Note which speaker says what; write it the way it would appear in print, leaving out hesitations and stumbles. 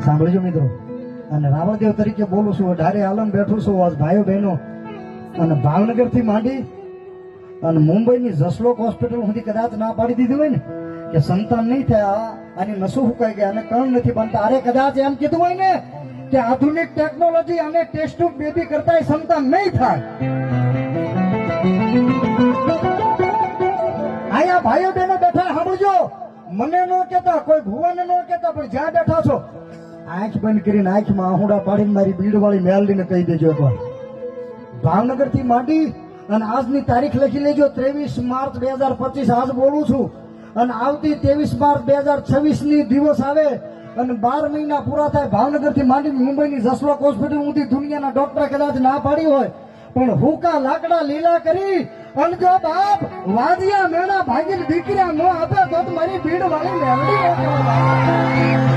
Speaker 1: સાંભળજો મિત્રો, અને રાવણદેવ તરીકે બોલું છું, ઢારે આલમ બેઠું છું. આજ ભાઈઓ બહેનો અને ભાવનગર થી માંડી અને મુંબઈની જસલોક હોસ્પિટલ સુધી કદાચ ના પાડી દીધી હોય ને કે સંતાન નહીં થયા, આની નસો ફૂંકાઈ ગયા અને કણ નથી બનતા, અરે કદાચ એમ કીધું હોય ને કે આધુનિક ટેકનોલોજી અને ટેસ્ટ ટ્યુબ બેબી કરતા સંતાન નહીં થાય. અહીંયા ભાઈઓ બહેનો બેઠા સાંભળજો, મને ન કેતા, કોઈ ભુવન ન કેતા, પણ જ્યાં બેઠા છો આંખ બંધ કરીને આંખમાં આહુડા પાડીને મારી બીડ વાળી મેલડીને કહી દેજો એકવાર. ભાવનગર થી માંડી અને આજની તારીખ લખી લેજો, 23 માર્ચ 2025 આજ બોલું છું. અને આવતી 23 માર્ચ 2026 ની દિવસ આવે અને 12 મહિના પૂરા થાય. ભાવનગર થી માંડી મુંબઈની જસલોક હોસ્પિટલ સુધી દુનિયાના ડોક્ટર કદાચ ના પાડી હોય, પણ હુકા લાકડા લીલા કરી અને જો બાપ વાજિયા મેણા ભાગીને દીકરા નો આપે તો મારી ભીડ વાળી મેલડી